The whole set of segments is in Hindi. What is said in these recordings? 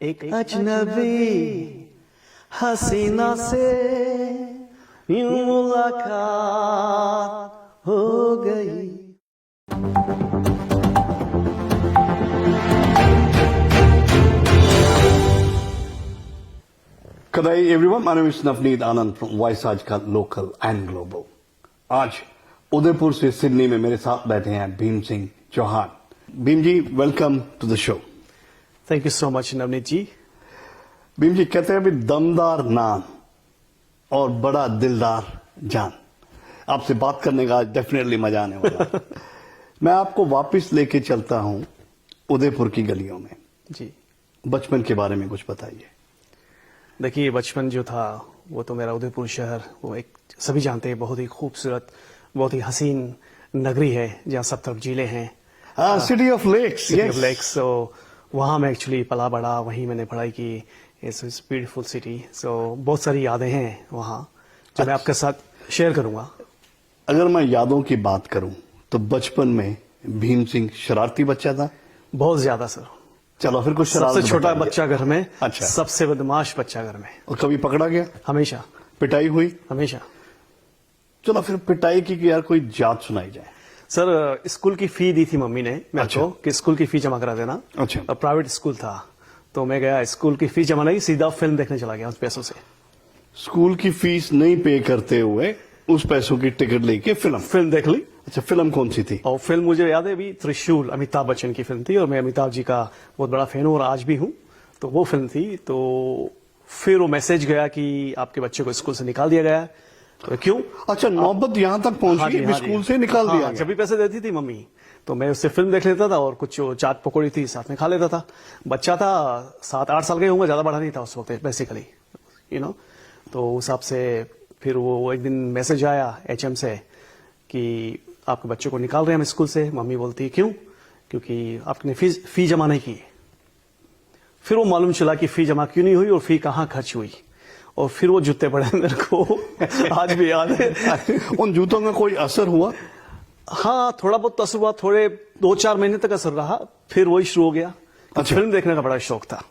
एक अजनबी हसीना से यूं मुलाकात हो गई। Good day everyone, my name is Navneet Anand from Voice आज का लोकल एंड ग्लोबल। आज उदयपुर से सिडनी में मेरे साथ बैठे हैं Bhim Singh Chauhan. Bhim ji, welcome to the show. Thank you so much Navneet ji. Bhim ji, कहते हैं अभी दमदार नाम और बड़ा दिलदार जान। आपसे बात करने का आज डेफिनेटली मजा आने वाला है। मैं आपको वापस लेके चलता हूं उदयपुर की गलियों में। जी, बचपन के बारे में कुछ बताइए। देखिए, बचपन जो था वो तो मेरा उदयपुर शहर, वो एक सभी जानते हैं बहुत ही खूबसूरत, बहुत ही हसीन नगरी है जहाँ सब तरफ झीलें हैं। City of lakes. City of lakes. So वहाँ मैं एक्चुअली पला बड़ा, वहीं मैंने पढ़ाई की। It's beautiful city. सो बहुत सारी यादें हैं वहाँ जो मैं आपके साथ शेयर करूंगा। अगर मैं यादों की बात करूं तो बचपन में भीम सिंह शरारती बच्चा था। बहुत ज्यादा सर। चलो फिर कुछ शरारत। सबसे छोटा बताइए। बच्चा घर में। अच्छा। सबसे बदमाश बच्चा घर में। और कभी पकड़ा गया? हमेशा। पिटाई हुई? हमेशा। चलो फिर पिटाई की यार कोई याद सुनाई जाए। सर, स्कूल की फी दी थी मम्मी ने मेरे अच्छा। को कि स्कूल की फी जमा करा देना। अच्छा। प्राइवेट स्कूल था तो मैं गया, स्कूल की फी जमा नहीं, सीधा फिल्म देखने चला गया उस पैसों से। स्कूल की फीस नहीं पे करते हुए उस पैसों की टिकट लेके फिल्म देख ली। अच्छा, फिल्म कौन सी थी? और फिल्म मुझे याद है अभी, त्रिशूल, अमिताभ बच्चन की फिल्म थी और मैं अमिताभ जी का बहुत बड़ा फैन हूं और आज भी हूं। तो वो फिल्म थी। तो फिर वो मैसेज गया कि आपके बच्चे को स्कूल से निकाल दिया गया है। तो क्यों? अच्छा, नौबत यहां तक पहुंची, स्कूल से निकाल दिया गया। जब भी पैसे देती थी मम्मी तो मैं उससे फिल्म देख लेता था और कुछ चाट पकौड़ी थी साथ में खा लेता था। बच्चा था, 7-8 साल का ही होऊंगा, ज्यादा बड़ा नहीं था उस वक्त बेसिकली, तो उस हिसाब से फिर वो एक दिन मैसेज आया HM से कि आपके बच्चे को निकाल रहे हैं हम स्कूल से। मम्मी बोलती है क्यों? क्योंकि आपने फी जमा नहीं की। फिर वो मालूम चला कि फी जमा क्यों नहीं हुई और फी कहाँ खर्च हुई। और फिर वो जूते पड़े मेरे को आज भी याद है। उन जूतों का कोई असर हुआ? हाँ, थोड़ा बहुत असर हुआ, थोड़े 2-4 महीने तक असर रहा, फिर वही शुरू हो गया। अच्छा। फिल्म देखने का बड़ा शौक था।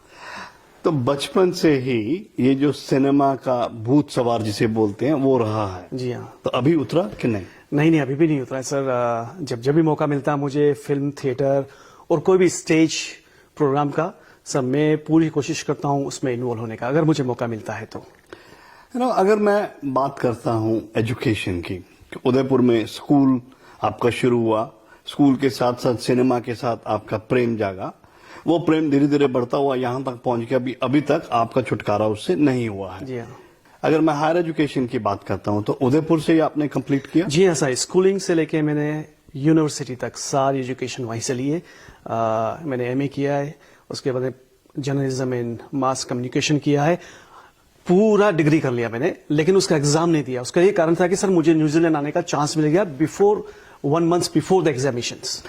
तो बचपन से ही ये जो सिनेमा का भूत सवार जिसे बोलते हैं वो रहा है। जी हाँ। तो अभी उतरा कि नहीं? नहीं, अभी भी नहीं उतरा है सर। जब भी मौका मिलता है मुझे फिल्म, थिएटर और कोई भी स्टेज प्रोग्राम का, सब मैं पूरी कोशिश करता हूँ उसमें इन्वॉल्व होने का, अगर मुझे मौका मिलता है तो। अगर मैं बात करता हूँ एजुकेशन की, उदयपुर में स्कूल आपका शुरू हुआ, स्कूल के साथ साथ सिनेमा के साथ आपका प्रेम जागा, वो प्रेम धीरे धीरे बढ़ता हुआ यहाँ तक पहुंच गया, अभी तक आपका छुटकारा उससे नहीं हुआ है। जी हाँ। अगर मैं हायर एजुकेशन की बात करता हूँ तो उदयपुर से ही आपने कंप्लीट किया? जी हाँ सर, स्कूलिंग से लेके मैंने यूनिवर्सिटी तक सारी एजुकेशन वहीं से ली है। मैंने MA किया है, उसके बाद जर्नलिज्म एंड मास कम्युनिकेशन किया है। पूरा डिग्री कर लिया मैंने, लेकिन उसका एग्जाम नहीं दिया। उसका ये कारण था कि सर मुझे न्यूजीलैंड आने का चांस मिल गया 1 month बिफोर द एग्जामिनेशंस।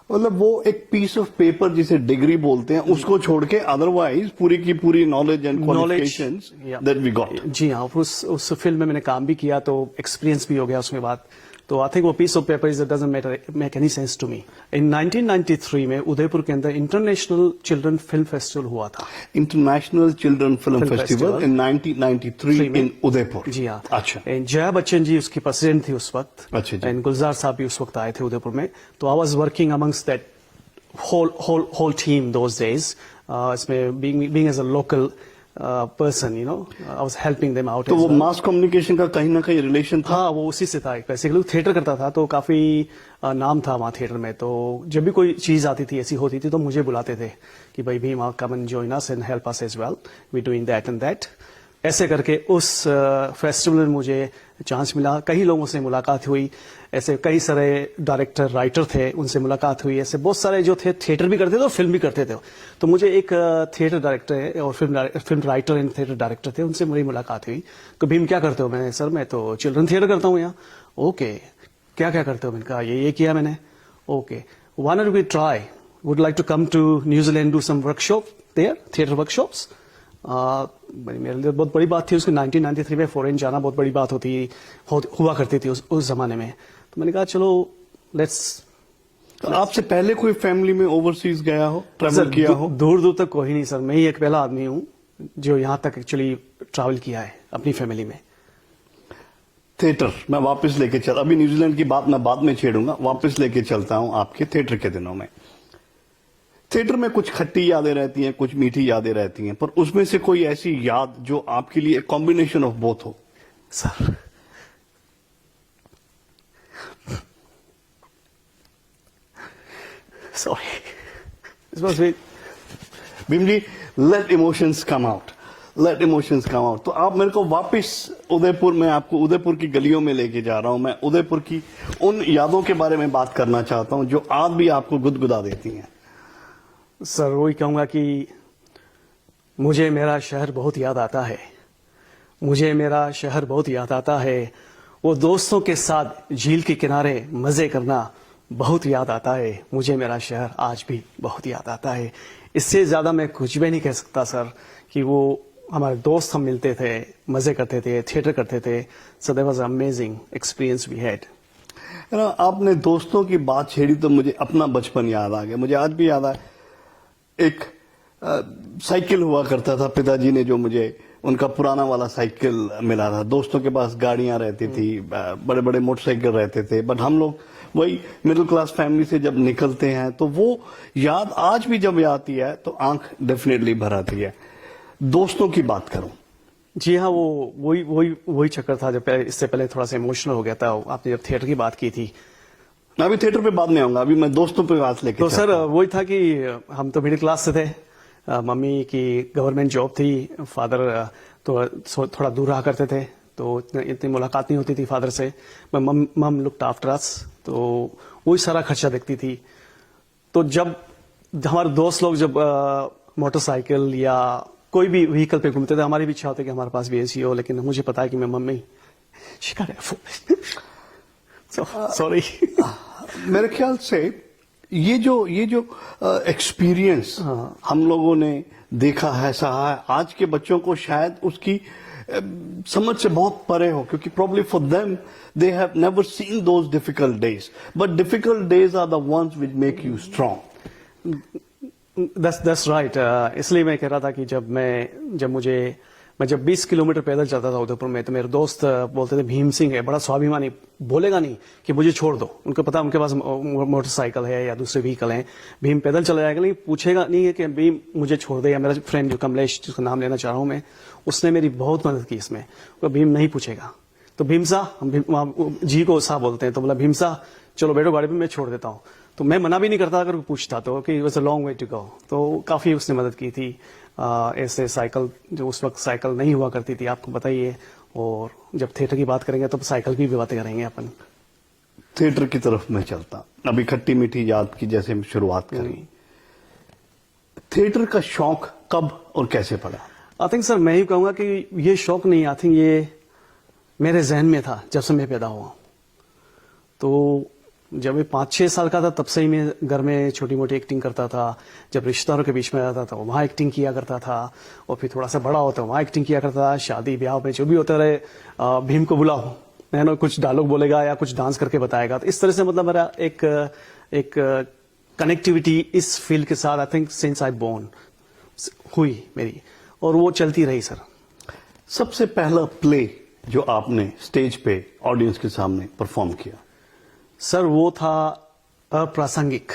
मतलब वो एक पीस ऑफ पेपर जिसे डिग्री बोलते हैं उसको छोड़ के अदरवाइज पूरी की पूरी knowledge and qualifications that we got. जी हाँ, उस फील्ड में मैंने काम भी किया तो एक्सपीरियंस भी हो गया उसमें बात। तो आई थिंक वो piece of paper is doesn't make any sense to me. In 1993 में उदयपुर के अंदर इंटरनेशनल चिल्ड्रन फिल्म फेस्टिवल हुआ था। International children film festival in 1993 इन उदयपुर। जी हाँ। अच्छा। जया बच्चन जी उसकी प्रेसिडेंट थी उस वक्त। अच्छा जी। एंड गुलजार साहब भी उस वक्त आए थे उदयपुर में। तो I was working amongst that whole team those days. इसमें being as a local person, I was helping them out. तो वो मास कम्युनिकेशन का कहीं ना कहीं रिलेशन था? हाँ, वो उसी से था। बेसिकली थिएटर करता था तो काफी नाम था वहाँ थिएटर में। तो जब भी कोई चीज आती थी, ऐसी होती थी, तो मुझे बुलाते थे कि भाई Bhim come and join us and help us as well, we doing that and that. ऐसे करके उस फेस्टिवल में मुझे चांस मिला, कई लोगों से मुलाकात हुई। ऐसे कई सारे डायरेक्टर, राइटर थे, उनसे मुलाकात हुई। ऐसे बहुत सारे जो थे थिएटर भी करते थे और फिल्म भी करते थे। तो मुझे एक थिएटर डायरेक्टर और film writer and theatre director थे, उनसे मेरी मुलाकात हुई। तो भीम क्या करते हो? मैंने सर मैं तो चिल्ड्रन थिएटर करता हूँ यहाँ। ओके, क्या क्या करते हो? मैंने कहा ये किया मैंने। Okay, why not we try, would like to come to New Zealand do some workshop there, theatre workshops. मेरे लिए बहुत बड़ी बात थी। उसके 1993 में फॉरेन जाना बहुत बड़ी बात हुआ करती थी उस जमाने में। तो मैंने कहा चलो लेट्स तो आपसे पहले कोई फैमिली में ओवरसीज गया हो, ट्रैवल किया हो? दूर दूर तक कोई नहीं सर, मैं ही एक पहला आदमी हूँ जो यहाँ तक एक्चुअली ट्रैवल किया है अपनी फैमिली में। थिएटर मैं वापस लेके चल, अभी न्यूजीलैंड की बात मैं बाद में छेड़ूंगा, वापस लेके चलता हूं आपके थिएटर के दिनों में। थिएटर में कुछ खट्टी यादें रहती हैं, कुछ मीठी यादें रहती हैं, पर उसमें से कोई ऐसी याद जो आपके लिए कॉम्बिनेशन ऑफ बोथ हो? Sir sorry Bhim ji, let emotions come out, let emotions come out. तो आप मेरे को वापस उदयपुर में, आपको उदयपुर की गलियों में लेके जा रहा हूं। मैं उदयपुर की उन यादों के बारे में बात करना चाहता हूं जो आज भी आपको गुदगुदा देती हैं। सर वही कहूंगा कि मुझे मेरा शहर बहुत याद आता है, मुझे मेरा शहर बहुत याद आता है। वो दोस्तों के साथ झील के किनारे मजे करना बहुत याद आता है। मुझे मेरा शहर आज भी बहुत याद आता है। इससे ज्यादा मैं कुछ भी नहीं कह सकता सर, कि वो हमारे दोस्त, हम मिलते थे, मजे करते थे, थिएटर करते थे। So that was amazing experience we had. आपने दोस्तों की बात छेड़ी तो मुझे अपना बचपन याद आ गया। मुझे आज भी याद है, एक साइकिल हुआ करता था, पिताजी ने जो मुझे उनका पुराना वाला साइकिल मिला था। दोस्तों के पास गाड़ियां रहती थी, बड़े बड़े मोटरसाइकिल रहते थे, बट हम लोग वही मिडिल क्लास फैमिली से जब निकलते हैं तो वो याद आज भी जब आती है तो आंख डेफिनेटली भर आती है। दोस्तों की बात करूं, जी हाँ, वो वही चक्कर था। जब इससे पहले थोड़ा सा इमोशनल हो गया था, आपने जब थिएटर की बात की थी। मैं अभी थिएटर पे बाद में आऊंगा, अभी मैं दोस्तों पे बात लेके तो सर वही था कि हम तो मिडिल क्लास से थे, मम्मी की गवर्नमेंट जॉब थी, फादर तो थोड़ा दूर रहा करते थे, तो इतनी मुलाकात नहीं होती थी फादर से। मम लुक्ड आफ्टर अस, तो वही सारा खर्चा देखती थी। तो जब हमारे दोस्त लोग जब मोटरसाइकिल या कोई भी व्हीकल पे घूमते थे, हमारी भी इच्छा होती कि हमारे पास भी ऐसी हो, लेकिन मुझे पता है कि मैं मम्मी शिकार है। सॉरी। मेरे ख्याल से ये जो एक्सपीरियंस हम लोगों ने देखा है, सहा है, आज के बच्चों को शायद उसकी समझ से बहुत परे हो, क्योंकि probably for them they have never seen those difficult days, but difficult days are the ones which make you strong. That's right. इसलिए मैं कह रहा था कि मैं जब 20 किलोमीटर पैदल चलता था उदयपुर में, तो मेरे दोस्त बोलते थे भीम सिंह है, बड़ा स्वाभिमानी, बोलेगा नहीं कि मुझे छोड़ दो। उनको पता उनके पास मोटरसाइकिल है या दूसरे व्हीकल हैं, भीम पैदल चला जाएगा, लेकिन पूछेगा नहीं है कि भीम मुझे छोड़ दे। या मेरा फ्रेंड जो कमलेश, जिसका नाम लेना चाह रहा हूं मैं, उसने मेरी बहुत मदद की इसमें। वो भीम नहीं पूछेगा, तो भीमसा, हम जी को सा बोलते हैं, तो बोला भीमसा चलो बैठो गाड़ी पे, मैं छोड़ देता हूँ। तो मैं मना भी नहीं करता अगर वो पूछता तो, कि was a long way to go. तो काफी उसने मदद की थी। ऐसे साइकिल, जो उस वक्त साइकिल नहीं हुआ करती थी, आपको बताइए। और जब थिएटर की बात करेंगे तो साइकिल की भी बातें करेंगे अपन। थिएटर की तरफ मैं चलता, अभी खट्टी मीठी याद की जैसे हम शुरुआत करी। थिएटर का शौक कब और कैसे पड़ा? आई थिंक सर, मैं ही कहूंगा कि ये शौक नहीं, आई थिंक ये मेरे जहन में था जब से मैं पैदा हुआ। तो जब मैं 5-6 साल का था, तब से ही मैं घर में छोटी मोटी एक्टिंग करता था। जब रिश्तेदारों के बीच में आता था वहां एक्टिंग किया करता था, और फिर थोड़ा सा बड़ा होता वहां एक्टिंग किया करता था। शादी ब्याह में जो भी होता रहे, भीम को बुलाओ, है ना, कुछ डायलॉग बोलेगा या कुछ डांस करके बताएगा। तो इस तरह से मतलब मेरा एक कनेक्टिविटी इस फील्ड के साथ, I think since I born हुई मेरी, और वो चलती रही सर। सबसे पहला प्ले जो आपने स्टेज पे ऑडियंस के सामने परफॉर्म किया? सर वो था अप्रासंगिक।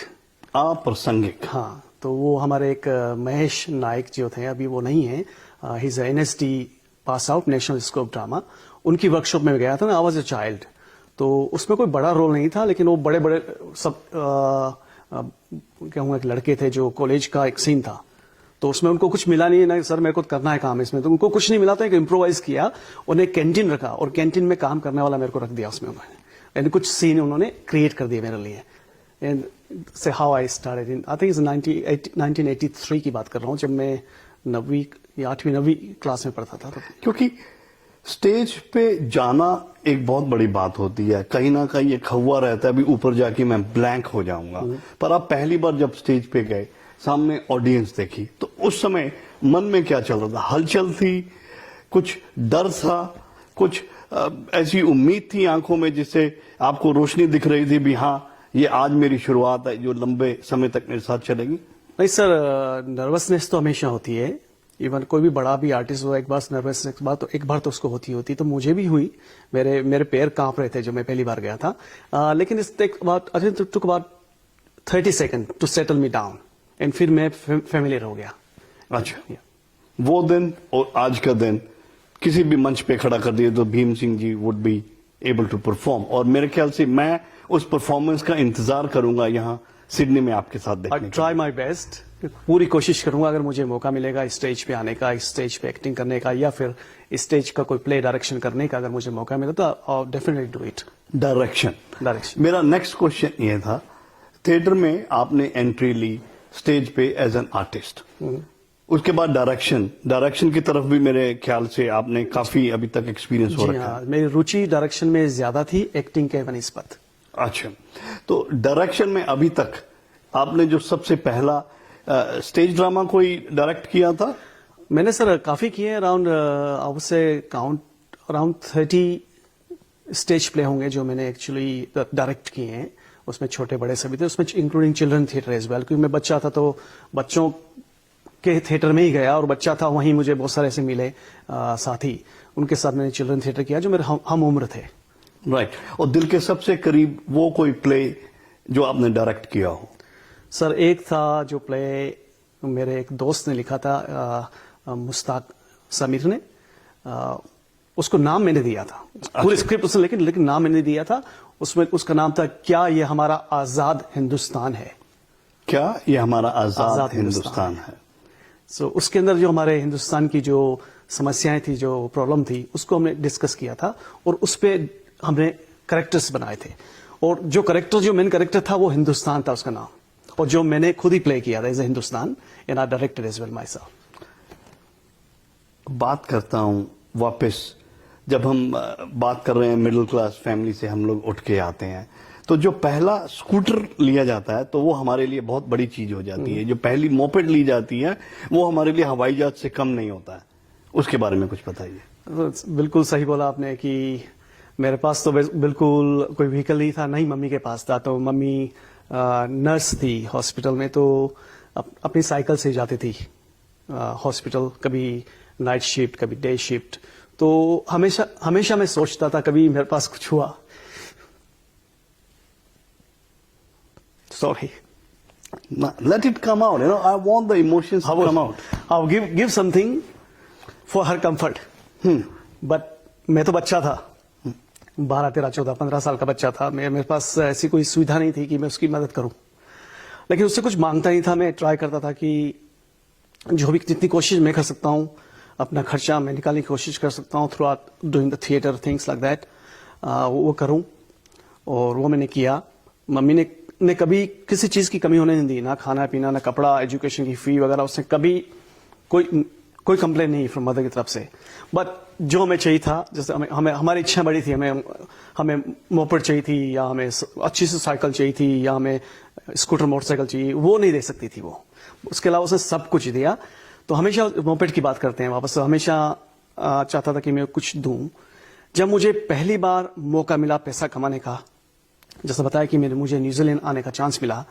अप्रासंगिक, हाँ। तो वो हमारे एक महेश नायक जो थे, अभी वो नहीं है, he is NSD pass out, national school of drama. उनकी वर्कशॉप में गया था ना, आई वाज अ चाइल्ड। तो उसमें कोई बड़ा रोल नहीं था, लेकिन वो बड़े बड़े सब कहूँगा एक लड़के थे, जो कॉलेज का एक सीन था। तो उसमें उनको कुछ मिला नहीं है ना, सर मेरे को करना है काम इसमें, तो उनको कुछ नहीं मिला, तो एक इम्प्रोवाइज किया, उन्हें कैंटीन रखा, और कैंटीन में काम करने वाला मेरे को रख दिया उसमें उन्होंने, एंड कुछ सीन उन्होंने क्रिएट कर दिए मेरे लिए। एंड से how I started in, I think 1983 की बात कर रहा हूँ, जब मैं 9वीं या 8वीं 9वीं क्लास में पढ़ता था। क्योंकि स्टेज पे जाना एक बहुत बड़ी बात होती है, कहीं ना कहीं एक हवा रहता है, अभी ऊपर जाके मैं ब्लैंक हो जाऊंगा। पर आप पहली बार जब स्टेज पे गए, सामने ऑडियंस देखी, तो उस समय मन में क्या चल रहा था? हलचल थी, कुछ डर था, कुछ ऐसी उम्मीद थी आंखों में जिससे आपको रोशनी दिख रही थी भी हाँ ये आज मेरी शुरुआत है जो लंबे समय तक मेरे साथ चलेगी? नहीं सर, नर्वसनेस तो हमेशा होती है। इवन कोई भी बड़ा भी आर्टिस्ट हो, एक बार नर्वसनेस एक बार तो उसको होती तो मुझे भी हुई। मेरे पैर कांप रहे थे जो मैं पहली बार गया था। लेकिन इस took about 30 second to settle me down and फिर मैं फेमिलियर हो गया। अच्छा, वो दिन और आज का दिन किसी भी मंच पे खड़ा कर दिए तो Bhim Singh ji would be able to perform, और मेरे ख्याल से मैं उस परफॉर्मेंस का इंतजार करूंगा यहाँ सिडनी में आपके साथ देखने आई ट्राई माई बेस्ट, पूरी कोशिश करूंगा अगर मुझे मौका मिलेगा स्टेज पे आने का, स्टेज पे एक्टिंग करने का, या फिर स्टेज का कोई प्ले डायरेक्शन करने का, अगर मुझे मौका मिले तो I definitely do it. Direction मेरा नेक्स्ट क्वेश्चन ये था, थिएटर में आपने एंट्री ली स्टेज पे एज एन आर्टिस्ट, उसके बाद डायरेक्शन की तरफ भी मेरे ख्याल से आपने काफी अभी तक एक्सपीरियंस हो रखा है। मेरी रुचि डायरेक्शन में ज्यादा थी एक्टिंग के बनिस्बत। अच्छा, तो डायरेक्शन में अभी तक आपने जो सबसे पहला स्टेज ड्रामा कोई डायरेक्ट किया था? मैंने सर काफी किए, अराउंड 30 स्टेज प्ले होंगे जो मैंने एक्चुअली डायरेक्ट किए हैं। उसमें छोटे बड़े सभी थे, उसमें including children theatre as well, क्योंकि मैं बच्चा था तो बच्चों के थिएटर में ही गया, और बच्चा था वहीं मुझे बहुत सारे ऐसे मिले साथी, उनके साथ मैंने चिल्ड्रन थिएटर किया जो मेरे हम उम्र थे। राइट, और दिल के सबसे करीब वो कोई प्ले जो आपने डायरेक्ट किया हो? सर एक था जो प्ले मेरे एक दोस्त ने लिखा था, मुश्ताक समीर ने, उसको नाम मैंने दिया था। पूरी स्क्रिप्ट उसने लेकिन नाम मैंने दिया था। उसमें उसका नाम था क्या ये हमारा आजाद हिंदुस्तान है। क्या ये हमारा आजाद हिंदुस्तान है। सो उसके अंदर जो हमारे हिंदुस्तान की जो समस्याएं थी, जो प्रॉब्लम थी, उसको हमने डिस्कस किया था, और उस पर हमने करेक्टर्स बनाए थे, और जो मेन करेक्टर था वो हिंदुस्तान था उसका नाम, और जो मैंने खुद ही प्ले किया था as a Hindustan, and I directed as well myself. बात करता हूं वापस, जब हम बात कर रहे हैं मिडिल क्लास फैमिली से हम लोग उठ के आते हैं, तो जो पहला स्कूटर लिया जाता है तो वो हमारे लिए बहुत बड़ी चीज हो जाती है। जो पहली मोपेड ली जाती है वो हमारे लिए हवाई जहाज से कम नहीं होता है। उसके बारे में कुछ बताइए। बिल्कुल सही बोला आपने कि मेरे पास तो बिल्कुल कोई व्हीकल नहीं था, नहीं मम्मी के पास था। तो मम्मी नर्स थी हॉस्पिटल में, तो अपनी साइकिल से जाती थी हॉस्पिटल, कभी नाइट शिफ्ट कभी डे शिफ्ट। तो हमेशा मैं सोचता था कभी मेरे पास कुछ हुआ, sorry, let it come out, I want the emotions to come out. I'll give something for her comfort. But मैं तो बच्चा था, 12, 13, 14, 15 साल का बच्चा था। मेरे पास ऐसी कोई सुविधा नहीं थी कि मैं उसकी मदद करूं, लेकिन उससे कुछ मांगता नहीं था। मैं ट्राई करता था कि जो भी जितनी कोशिश मैं कर सकता हूं, अपना खर्चा मैं निकालने की कोशिश कर सकता हूं through out doing the theatre, things like that, वो करूं, और वो मैंने किया। मम्मी ने कभी किसी चीज की कमी होने नहीं दी, ना खाना पीना, ना कपड़ा, एजुकेशन की फी वगैरह। उसने कभी कोई कंप्लेन नहीं फ्रॉम मदर की तरफ से। बट जो हमें चाहिए था, जैसे हमें हमारी इच्छा बड़ी थी, हमें मोपेड चाहिए थी, या हमें अच्छी सी साइकिल चाहिए थी, या हमें स्कूटर मोटरसाइकिल चाहिए, वो नहीं दे सकती थी वो। उसके अलावा उसने सब कुछ दिया। तो हमेशा मोपेड की बात करते हैं वापस, हमेशा चाहता था कि मैं कुछ दूं। जब मुझे पहली बार मौका मिला पैसा कमाने का, जैसा बताया कि मुझे न्यूजीलैंड आने का चांस मिला,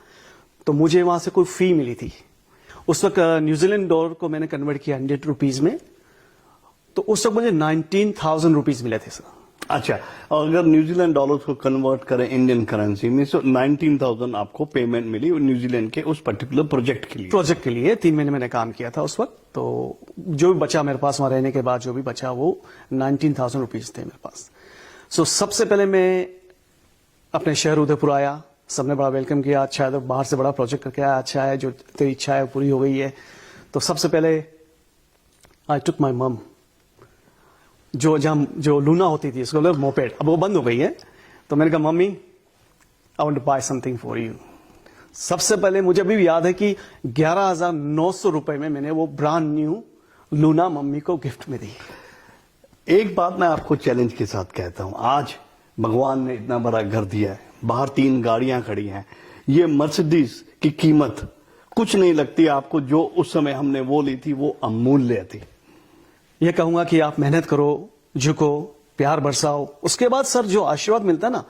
तो मुझे वहां से कोई फी मिली थी। उस वक्त न्यूजीलैंड डॉलर को मैंने कन्वर्ट किया 100 रुपीज में, तो उस वक्त मुझे 19,000 रुपीज मिले थे सर। अच्छा, और अगर न्यूजीलैंड डॉलर्स को कन्वर्ट करें इंडियन करेंसी में, तो 19,000 आपको पेमेंट मिली न्यूजीलैंड के उस पर्टिकुलर प्रोजेक्ट के लिए। 3 महीने मैंने काम किया था उस वक्त। तो जो भी बचा मेरे पास वहां रहने के बाद, जो भी बचा वो 19,000 रुपीज थे मेरे पास। सो सबसे पहले मैं अपने शहर उदयपुर आया, सबने बड़ा वेलकम किया। अच्छा है, तो बाहर से बड़ा प्रोजेक्ट करके आया, अच्छा है, जो तेरी इच्छा है पूरी हो गई है। तो सबसे पहले आई टुक माई मम, जो लूना होती थी, उसको मोपेड, अब वो बंद हो गई है। तो मैंने कहा mummy, I want to buy something for you. सबसे पहले मुझे अभी भी याद है कि 11,900 रुपए में मैंने वो ब्रांड न्यू लूना मम्मी को गिफ्ट में दी। एक बात मैं आपको चैलेंज के साथ कहता हूं, आज भगवान ने इतना बड़ा घर दिया है, बाहर 3 गाड़ियां खड़ी हैं, ये मर्सिडीज की कीमत कुछ नहीं लगती आपको। जो उस समय हमने वो ली थी वो अमूल्य थी। ये कहूंगा कि आप मेहनत करो, झुको, प्यार बरसाओ, उसके बाद सर जो आशीर्वाद मिलता है ना,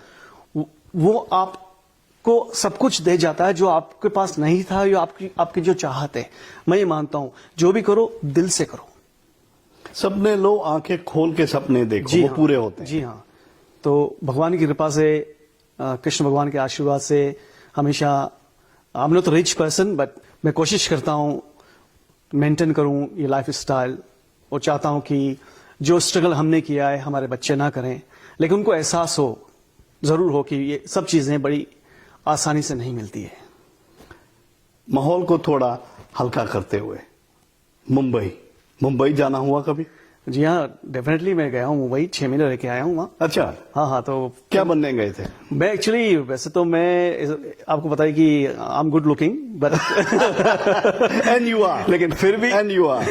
वो आप को सब कुछ दे जाता है जो आपके पास नहीं था, या आपकी जो चाहत है। मैं ये मानता हूं जो भी करो दिल से करो। सपने लो, आंखें खोल के सपने देखो, वो हाँ, पूरे होते हैं। जी हाँ। तो भगवान की कृपा से, कृष्ण भगवान के आशीर्वाद से हमेशा, I am not rich person but मैं कोशिश करता हूं मेंटेन करूं ये लाइफ स्टाइल, और चाहता हूं कि जो स्ट्रगल हमने किया है हमारे बच्चे ना करें, लेकिन उनको एहसास हो, जरूर हो कि ये सब चीजें बड़ी आसानी से नहीं मिलती है। माहौल को थोड़ा हल्का करते हुए, मुंबई जाना हुआ कभी? जी हाँ, डेफिनेटली मैं गया हूँ मुंबई, 6 महीने रह के आया हूँ वहाँ। अच्छा। हाँ, तो क्या बनने गए थे? मैं एक्चुअली, वैसे तो मैं, आपको पता है कि I am good looking but and you are, लेकिन फिर भी एंड यू आर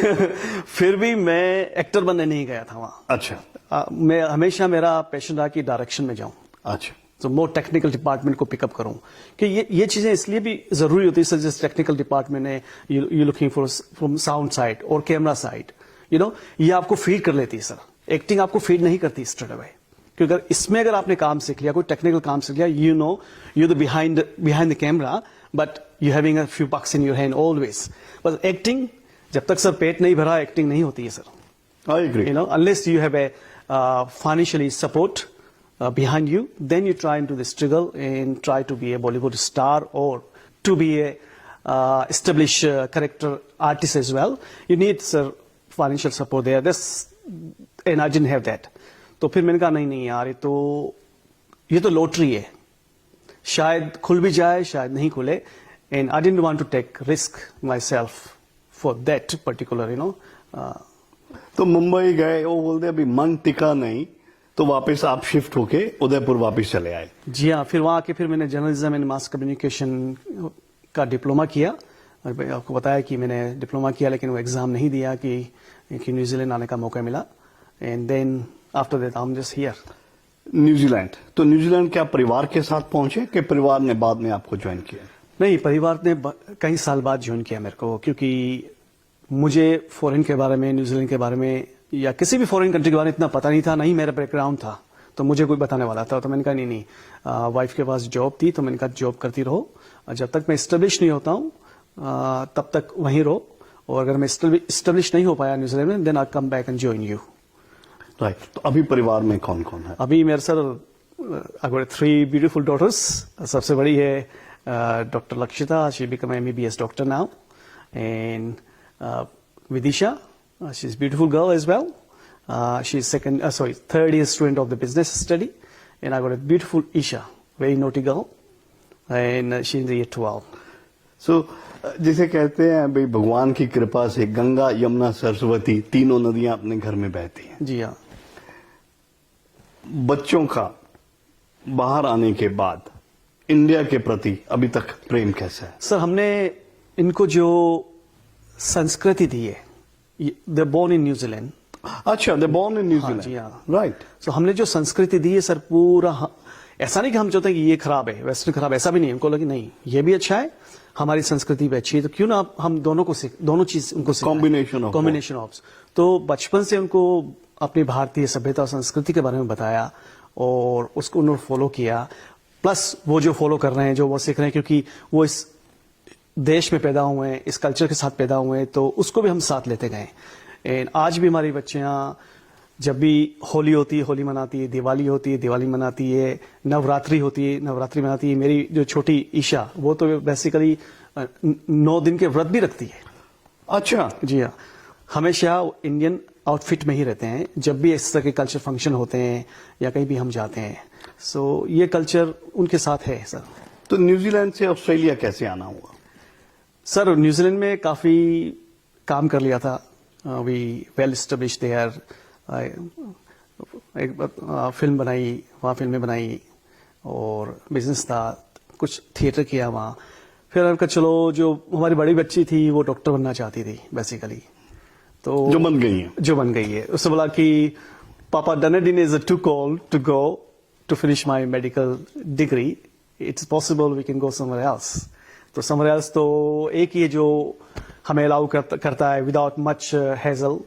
फिर भी मैं एक्टर बनने नहीं गया था वहाँ। अच्छा। मैं हमेशा, मेरा पैशन रहा कि डायरेक्शन में जाऊं, अच्छा। तो मोर टेक्निकल डिपार्टमेंट को पिकअप करूं, कि ये चीजें इसलिए भी जरूरी होती है सर। जैसे टेक्निकल डिपार्टमेंट है, you looking for from sound side और कैमरा साइड, ये आपको फीड कर लेती है सर। एक्टिंग आपको फीड नहीं करती स्ट्रेट अवे, क्योंकि इसमें अगर आपने काम सीख लिया, कोई टेक्निकल काम सीख लिया, you the behind the camera, but you having a few bucks in your hand always. बस एक्टिंग, जब तक सर पेट नहीं भरा, एक्टिंग नहीं होती है sir. I agree. Unless you have a financially support behind you, then you try into the struggle and try to be a Bollywood star or to be a established character artist as well. You need sir financial support there. And I didn't have that. तो फिर मैंने कहा नहीं यार, ये तो लॉटरी है, शायद खुल भी जाए शायद नहीं खुले, and I didn't want to take risk myself for that particular तो मुंबई गए, वो बोलते अभी मन टिका नहीं, तो वापस आप शिफ्ट होके उदयपुर वापस चले आए। जी हाँ, फिर वहाँ आके फिर मैंने जर्नलिज्म एंड मास कम्युनिकेशन का डिप्लोमा किया। आपको बताया कि मैंने डिप्लोमा किया, लेकिन वो एग्जाम नहीं दिया कि न्यूजीलैंड आने का मौका मिला, and then after that I am just here. New Zealand, तो न्यूजीलैंड क्या परिवार के साथ पहुंचे कि परिवार ने बाद में आपको ज्वाइन किया? नहीं, परिवार ने कई साल बाद ज्वाइन किया मेरे को, क्योंकि मुझे फॉरेन के बारे में, न्यूजीलैंड के बारे में या किसी भी फॉरेन कंट्री के बारे में इतना पता नहीं था, नहीं मेरा बैकग्राउंड था, तो मुझे कोई बताने वाला था। तो मैंने कहा नहीं, वाइफ के पास जॉब थी, तो मैंने कहा जॉब करती रहो, जब तक मैं स्टेब्लिश नहीं होता हूँ तब तक वहीं रहो, और अगर मैं स्टेब्लिश नहीं हो पाया न्यूजीलैंड में, then I come back and join you. Right. तो अभी परिवार में कौन कौन है? अभी मेरे sir I got 3 beautiful daughters. सबसे बड़ी है doctor Lakshita, she become MBBS doctor now, and Vidisha, she's a beautiful girl as well. She's third year student of the business study. And I got a beautiful Isha, very naughty girl, and she's in the year 12. So, जिसे कहते हैं भाई भगवान की कृपा से गंगा, यमुना, सरस्वती, तीनों नदियां अपने घर में बहती हैं। जी हाँ। बच्चों का बाहर आने के बाद इंडिया के प्रति अभी तक प्रेम कैसा है? सर, हमने इनको जो संस्कृति दी है, दे बोर्न इन न्यूजीलैंड। अच्छा, दे बोर्न इन न्यूजीलैंड। जी हाँ, राइट। सो हमने जो संस्कृति दी है सर, पूरा ऐसा नहीं कि हम चाहते हैं कि ये खराब है, वेस्टर्न खराब, ऐसा भी नहीं। उनको लगे नहीं, ये भी अच्छा है, हमारी संस्कृति भी अच्छी है, तो क्यों ना हम दोनों चीज उनको कॉम्बिनेशन ऑफ। तो बचपन से उनको अपनी भारतीय सभ्यता और संस्कृति के बारे में बताया, और उसको उन्होंने फॉलो किया। प्लस वो जो फॉलो कर रहे हैं, जो वो सीख रहे हैं, क्योंकि वो इस देश में पैदा हुए हैं, इस कल्चर के साथ पैदा हुए हैं, तो उसको भी हम साथ लेते गए। एंड आज भी हमारी बच्चियां जब भी होली होती है, होली मनाती है, दिवाली होती है, दिवाली मनाती है, नवरात्रि होती है, नवरात्रि मनाती है। मेरी जो छोटी ईशा, वो तो बेसिकली 9 दिन के व्रत भी रखती है। अच्छा। जी हाँ, हमेशा इंडियन आउटफिट में ही रहते हैं जब भी इस तरह के कल्चर फंक्शन होते हैं या कहीं भी हम जाते हैं। सो ये कल्चर उनके साथ है सर। तो न्यूजीलैंड से ऑस्ट्रेलिया कैसे आना हुआ? सर, न्यूजीलैंड में काफी काम कर लिया था, वी वेल एस्टेब्लिश देयर। एक फिल्म बनाई, वहाँ फिल्में बनाई, और बिजनेस था, कुछ थिएटर किया वहाँ। फिर हमने कहा चलो, जो हमारी बड़ी बच्ची थी वो डॉक्टर बनना चाहती थी बेसिकली, तो जो बन गई है। उससे बोला कि पापा, Dunedin is too cold to go to finish my medical degree, it's possible we can go somewhere else. तो समवेयर एल्स तो एक ही है जो हमें अलाउ करता है विदाउट मच हेजल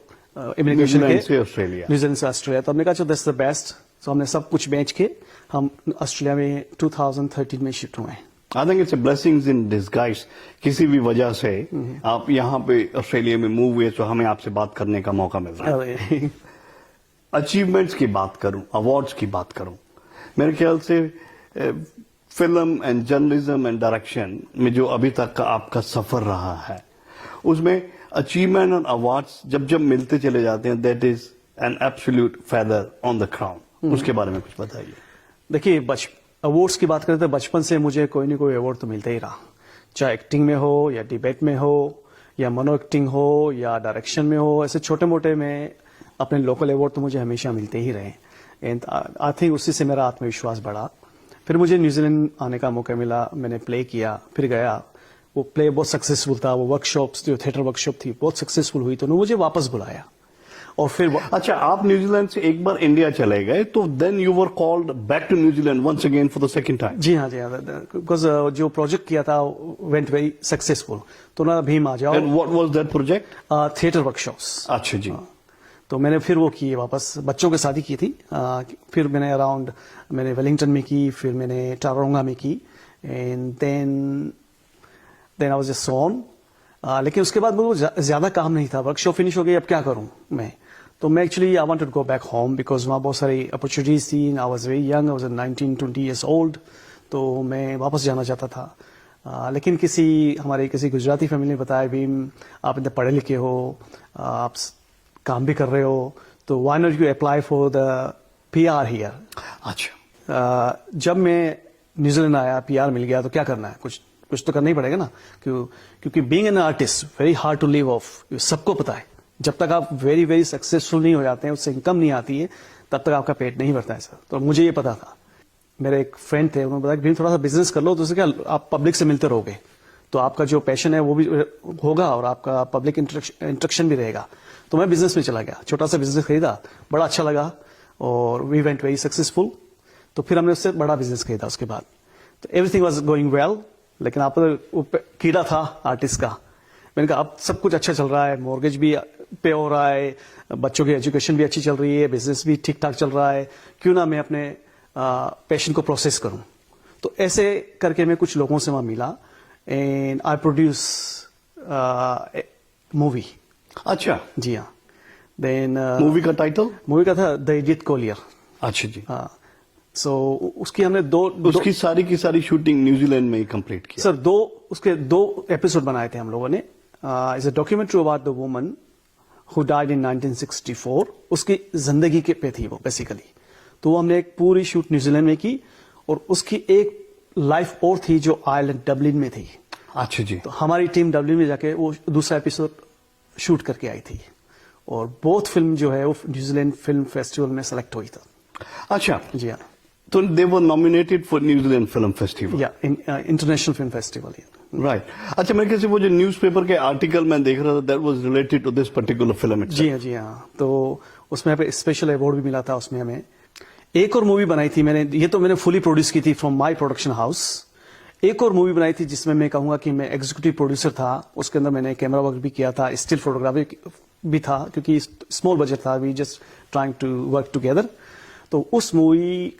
इमिग्रेशन के, न्यूजीलैंड से ऑस्ट्रेलिया। तो हमने कहा चलो दैट्स द बेस्ट। तो हमने सब कुछ बेच के हम ऑस्ट्रेलिया में 2013 में शिफ्ट हुए। I think it's blessings in disguise. किसी भी वजह से आप यहाँ पे ऑस्ट्रेलिया में मूव हुए तो हमें आपसे बात करने का मौका मिल रहा है। अचीवमेंट्स की बात करूं, अवार्ड्स की बात करूं, मेरे ख्याल से film and journalism and direction में जो अभी तक का आपका सफर रहा है, उसमें अचीवमेंट और अवार्ड्स जब जब मिलते चले जाते हैं, that is an absolute feather on the crown. उसके बारे में कुछ बताइए। देखिए, अवार्ड्स की बात करें तो बचपन से मुझे कोई ना कोई अवार्ड तो मिलता ही रहा, चाहे एक्टिंग में हो या डिबेट में हो या मोनो एक्टिंग हो या डायरेक्शन में हो। ऐसे छोटे मोटे में अपने लोकल अवार्ड तो मुझे हमेशा मिलते ही रहे। एंड आई थिंक उसी से मेरा आत्मविश्वास बढ़ा। फिर मुझे न्यूजीलैंड आने का मौका मिला, मैंने प्ले किया, फिर गया, वो प्ले बहुत सक्सेसफुल था। वो वर्कशॉप्स जो थिएटर वर्कशॉप थी बहुत सक्सेसफुल हुई, तो उन्होंने मुझे वापस बुलाया। और फिर अच्छा, आप न्यूजीलैंड से एक बार इंडिया चले गए, तो then you were called back to New Zealand once again for the second time. जी हाँ, बिकॉज जो प्रोजेक्ट किया था वेंट वेरी सक्सेसफुल, तो ना भीम आ जाओ। And what was that project? Theatre workshops. अच्छा जी। तो मैंने फिर वो की वापस, बच्चों के साथ ही की थी। फिर मैंने वेलिंगटन में की, फिर मैंने टारोंगा में की, and then I was just on. लेकिन उसके बाद मुझे ज्यादा काम नहीं था, वर्कशॉप फिनिश हो गई, अब क्या करूं मैं। तो मैं actually I wanted to go back home because वहाँ बहुत सारी अपॉर्चुनिटीज थी। I was very young, I was 19-20 years old, तो मैं वापस जाना चाहता था। लेकिन हमारे किसी गुजराती फैमिली ने बताया, भीम आप इतने पढ़े लिखे हो, आप काम भी कर रहे हो, तो why not you apply for the PR here. अच्छा। जब मैं न्यूजीलैंड आया, PR मिल गया, तो क्या करना है, कुछ तो करना ही पड़ेगा ना। क्योंकि being an artist very hard to live off, सबको पता है। जब तक आप वेरी वेरी सक्सेसफुल नहीं हो जाते हैं, उससे इनकम नहीं आती है, तब तक आपका पेट नहीं भरता है सर। तो मुझे ये पता था। मेरे एक फ्रेंड थे, उन्होंने बताया कि भीम थोड़ा सा बिजनेस कर लो, तो उससे क्या आप पब्लिक से मिलते रहोगे, तो आपका जो पैशन है वो भी होगा और आपका पब्लिक इंटरेक्शन भी रहेगा। तो मैं बिजनेस में चला गया, छोटा सा बिजनेस खरीदा, बड़ा अच्छा लगा और वी वेंट वेरी सक्सेसफुल। तो फिर हमने उससे बड़ा बिजनेस खरीदा उसके बाद, तो एवरीथिंग वाज गोइंग वेल। लेकिन आप कीड़ा था आर्टिस्ट का। मैंने कहा अब सब कुछ अच्छा चल रहा है, मॉर्गेज भी पे हो रहा है, बच्चों की एजुकेशन भी अच्छी चल रही है, बिजनेस भी ठीक ठाक चल रहा है, क्यों ना मैं अपने पैशन को प्रोसेस करूं। तो ऐसे करके मैं कुछ लोगों से वहां मिला, एंड आई प्रोड्यूस मूवी। अच्छा जी हाँ। देन मूवी का टाइटल? मूवी का था द इडियट कोलियर। अच्छा जी। हाँ, सो उसकी हमने उसकी सारी की सारी शूटिंग न्यूजीलैंड में ही कंप्लीट की सर। उसके 2 एपिसोड बनाए थे हम लोगों ने। Is a documentary about the woman who died in 1964। उसकी जिंदगी के पे थी वो बेसिकली। तो वो हमने एक पूरी शूट न्यूजीलैंड में की, और उसकी एक लाइफ और थी जो आयरलैंड डबलिन में थी। अच्छा जी। तो हमारी टीम डबलिन में जाके वो दूसरा एपिसोड शूट करके आई थी, और बोथ फिल्म जो है वो न्यूजीलैंड फिल्म फेस्टिवल में सेलेक्ट हुई था। अच्छा जी हाँ। तो they were nominated for New Zealand film festival. या इंटरनेशनल फिल्म फेस्टिवल। राइट। अच्छा, मेरे ख्याल से वो जो न्यूज़पेपर के आर्टिकल मैं देख रहा था, that was related to this particular film. जी हाँ, जी हाँ। तो उसमें हमें स्पेशल अवार्ड भी मिला था। उसमें हमें एक और मूवी बनाई थी मैंने, ये तो मैंने फुली प्रोड्यूस की थी फ्रॉम माय प्रोडक्शन हाउस। एक और मूवी बनाई थी जिसमें मैं कहूंगा कि मैं एग्जीक्यूटिव प्रोड्यूसर था। उसके अंदर मैंने कैमरा वर्क भी किया था, स्टिल फोटोग्राफी भी था, क्योंकि स्मॉल बजट था, we just trying to work together. तो उस मूवी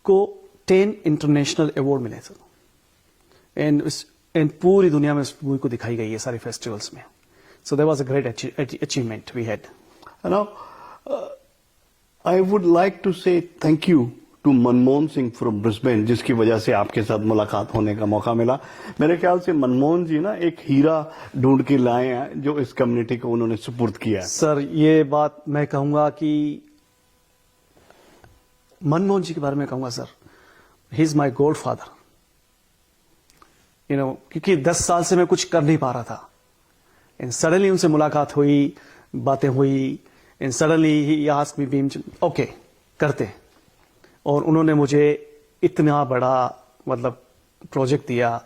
को 10 इंटरनेशनल अवार्ड मिले सर, एंड पूरी दुनिया में उस मूवी को दिखाई गई है सारे फेस्टिवल्स में। So that was a great achievement we had. Now I would like to say thank you to Manmohan Singh from Brisbane, जिसकी वजह से आपके साथ मुलाकात होने का मौका मिला। मेरे ख्याल से मनमोहन जी ना एक हीरा ढूंढ के लाए हैं जो इस कम्युनिटी को उन्होंने सुपुर्द किया है। सर ये बात मैं कहूंगा कि मनमोहन जी के बारे में कहूंगा sir, he is my God father. क्योंकि 10 साल से मैं कुछ कर नहीं पा रहा था, एंड सडनली उनसे मुलाकात हुई, बातें हुई, and suddenly he asked me, Bhim okay करते। और उन्होंने मुझे इतना बड़ा मतलब प्रोजेक्ट दिया।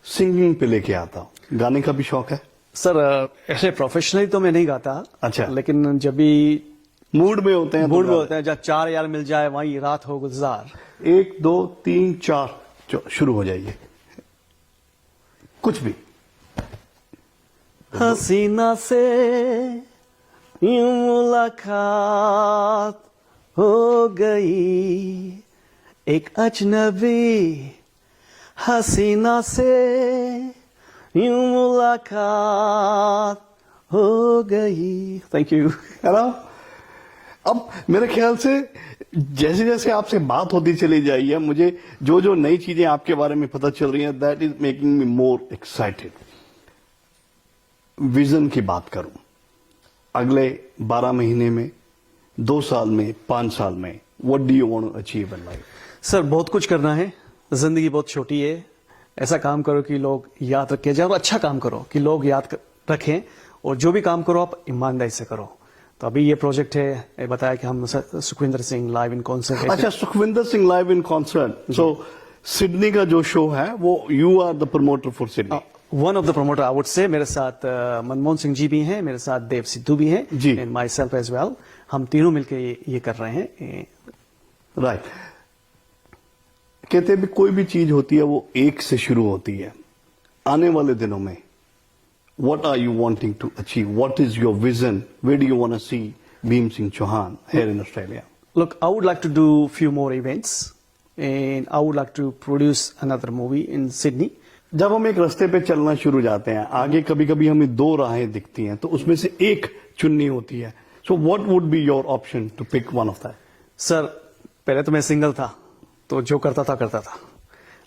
सिंगिंग पे लेके आता हूं, गाने का भी शौक है सर? ऐसे प्रोफेशनली तो मैं नहीं गाता। अच्छा। लेकिन जब भी मूड में होते हैं, मूड में होते हैं, जब 4 यार मिल जाए वहीं रात हो गुलजार। 1 2 3 4 शुरू हो जाइए, कुछ भी। हसीना से यूं मुलाकात हो गई, एक अजनबी हसीना से यूं मुलाकात हो गई. Thank you. है ना? अब मेरे ख्याल से जैसे जैसे आपसे बात होती चली जाएगी, अब मुझे जो जो नई चीजें आपके बारे में पता चल रही हैं, that is making me more excited. Vision की बात करूं, अगले 12 महीने में, 2 साल में, 5 साल में, what do you want to achieve in life? Sir बहुत कुछ करना है. जिंदगी बहुत छोटी है. ऐसा काम करो कि लोग याद रखें जाए, और अच्छा काम करो कि लोग रखें, और जो भी काम करो आप ईमानदारी से करो. तो अभी ये प्रोजेक्ट है, ये बताया कि हम Sukhwinder Singh live in concert. अच्छा, Sukhwinder Singh live in concert. So Sydney का जो शो है वो you are the promoter for Sydney. One of the promoter I would say. मेरे साथ मनमोहन सिंह जी भी हैं, मेरे साथ देव सिद्धू भी हैं, जी. And myself as well. हम तीनों मिलकर ये कर रहे हैं. राइट. कहते हैं भी कोई भी चीज होती है वो एक से शुरू होती है. आने वाले दिनों में what are you wanting to achieve? What is your vision? Where do you want to see Bhim Singh Chauhan here in Australia? Look, I would like to do few more events, and I would like to produce another movie in Sydney. जब हम एक रास्ते पे चलना शुरू जाते हैं, आगे कभी कभी हमें 2 राहें दिखती हैं, तो उसमें से एक चुननी होती है. So what would be your option to pick one of that? Sir पहले तो मैं सिंगल था, तो जो करता था.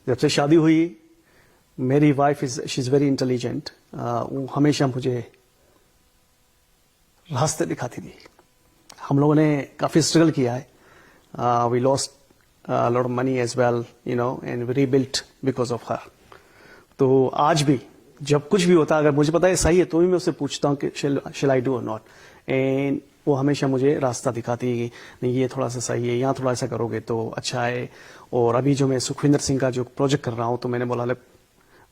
जब से शादी हुई, मेरी wife she is very intelligent. वो हमेशा मुझे रास्ते दिखाती थी. हम लोगों ने काफी स्ट्रगल किया है. We lost lot of money as well, you know, and we rebuilt because of her. तो आज भी जब कुछ भी होता, अगर मुझे पता है सही है, तो भी मैं उससे पूछता हूँ कि शेल आई डू और नॉट. एंड वो हमेशा मुझे रास्ता दिखाती है, नहीं ये थोड़ा सा सही है, यहाँ थोड़ा ऐसा करोगे तो अच्छा है. और अभी जो मैं सुखविंदर सिंह का जो प्रोजेक्ट कर रहा हूँ, तो मैंने बोला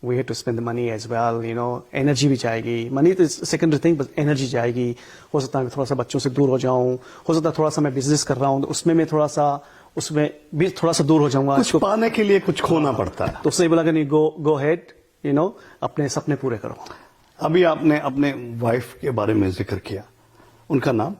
we have to spend the money as well, you know, energy भी जाएगी. मनी तो सेकेंडरी थिंग, बस एनर्जी जाएगी. हो सकता है थोड़ा सा बच्चों से दूर हो जाऊं, हो सकता है थोड़ा सा मैं बिजनेस कर रहा हूं, तो उसमें मैं थोड़ा सा दूर हो जाऊंगा. कुछ पाने के लिए कुछ खोना पड़ता है. तो उसने बोला कि नहीं, गो हेड, यू नो, अपने सपने पूरे करो. अभी आपने अपने वाइफ के बारे में जिक्र किया, उनका नाम?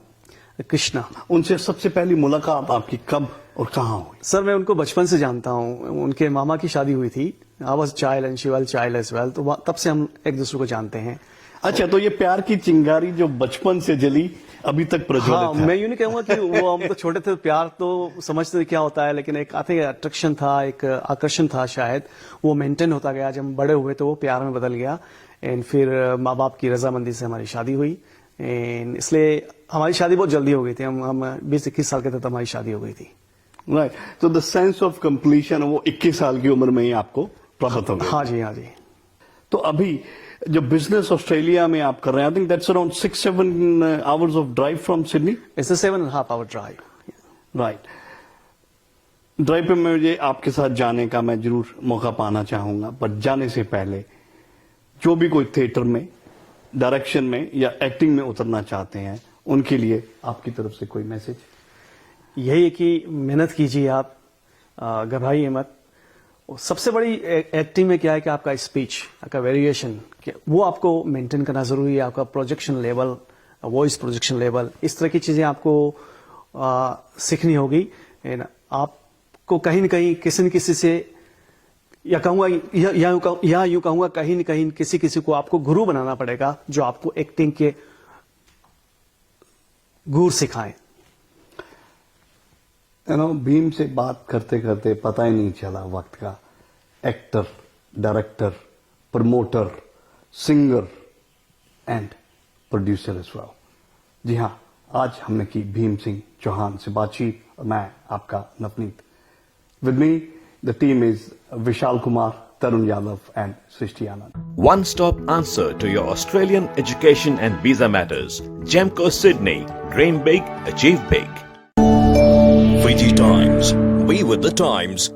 कृष्णा. उनसे सबसे पहली मुलाकात आपकी कब और कहाँ हुई? सर मैं उनको बचपन से जानता हूँ. उनके मामा की शादी हुई थी. I was child and she was child as well. तो तब से हम एक दूसरे को जानते हैं. अच्छा, तो ये प्यार की चिंगारी जो बचपन से जली अभी तक प्रज्वलित हाँ, है. मैं यूं नहीं कहूंगा कि वो हम तो छोटे थे, प्यार तो समझते थे क्या होता है, लेकिन एक आते अट्रैक्शन था, एक आकर्षण था शायद, वो मेंटेन होता गया. जब हम बड़े हुए तो वो प्यार में बदल गया. एंड फिर माँ बाप की रजामंदी से हमारी शादी हुई. एंड इसलिए हमारी शादी बहुत जल्दी हो गई थी. हम 20-21 साल के थे तब हमारी शादी हो गई थी. राइट. तो द सेंस ऑफ कंप्लीशन वो 21 साल की उम्र में ही आपको प्राप्त हो गया. हाँ जी, हाँ जी. तो अभी जो बिजनेस ऑस्ट्रेलिया में आप कर रहे हैं, I think that's around 6-7 hours of drive from Sydney. It's a 7.5 hour drive. Right. Drive पे मुझे आपके साथ जाने का मैं जरूर मौका पाना चाहूंगा, पर जाने से पहले जो भी कोई थिएटर में, डायरेक्शन में या एक्टिंग में उतरना चाहते हैं, उनके लिए आपकी तरफ से कोई मैसेज? यही है कि मेहनत कीजिए आप, घबराइए मत. सबसे बड़ी एक्टिंग में क्या है कि आपका स्पीच, आपका वेरिएशन, वो आपको मेंटेन करना जरूरी है. आपका projection level, voice projection level, इस तरह की चीजें आपको सीखनी होगी. आपको कहीं न कहीं किसी न किसी से, या कहूंगा या यूं कहूंगा, कहीं न कहीं किसी को आपको गुरु बनाना पड़ेगा, जो आपको एक्टिंग के गुर सिखाएं. भीम से बात करते करते पता ही नहीं चला वक्त का. Actor, director, promoter, singer and producer as well. जी हाँ, आज हमने की भीम सिंह चौहान से बातचीत, और मैं आपका Navneet. With me the team is Vishal Kumar, Tarun Yadav and Srishti Anand. One-stop answer to your Australian education and visa matters. Gemco Sydney. Dream big, achieve big. Fiji Times. We with the times.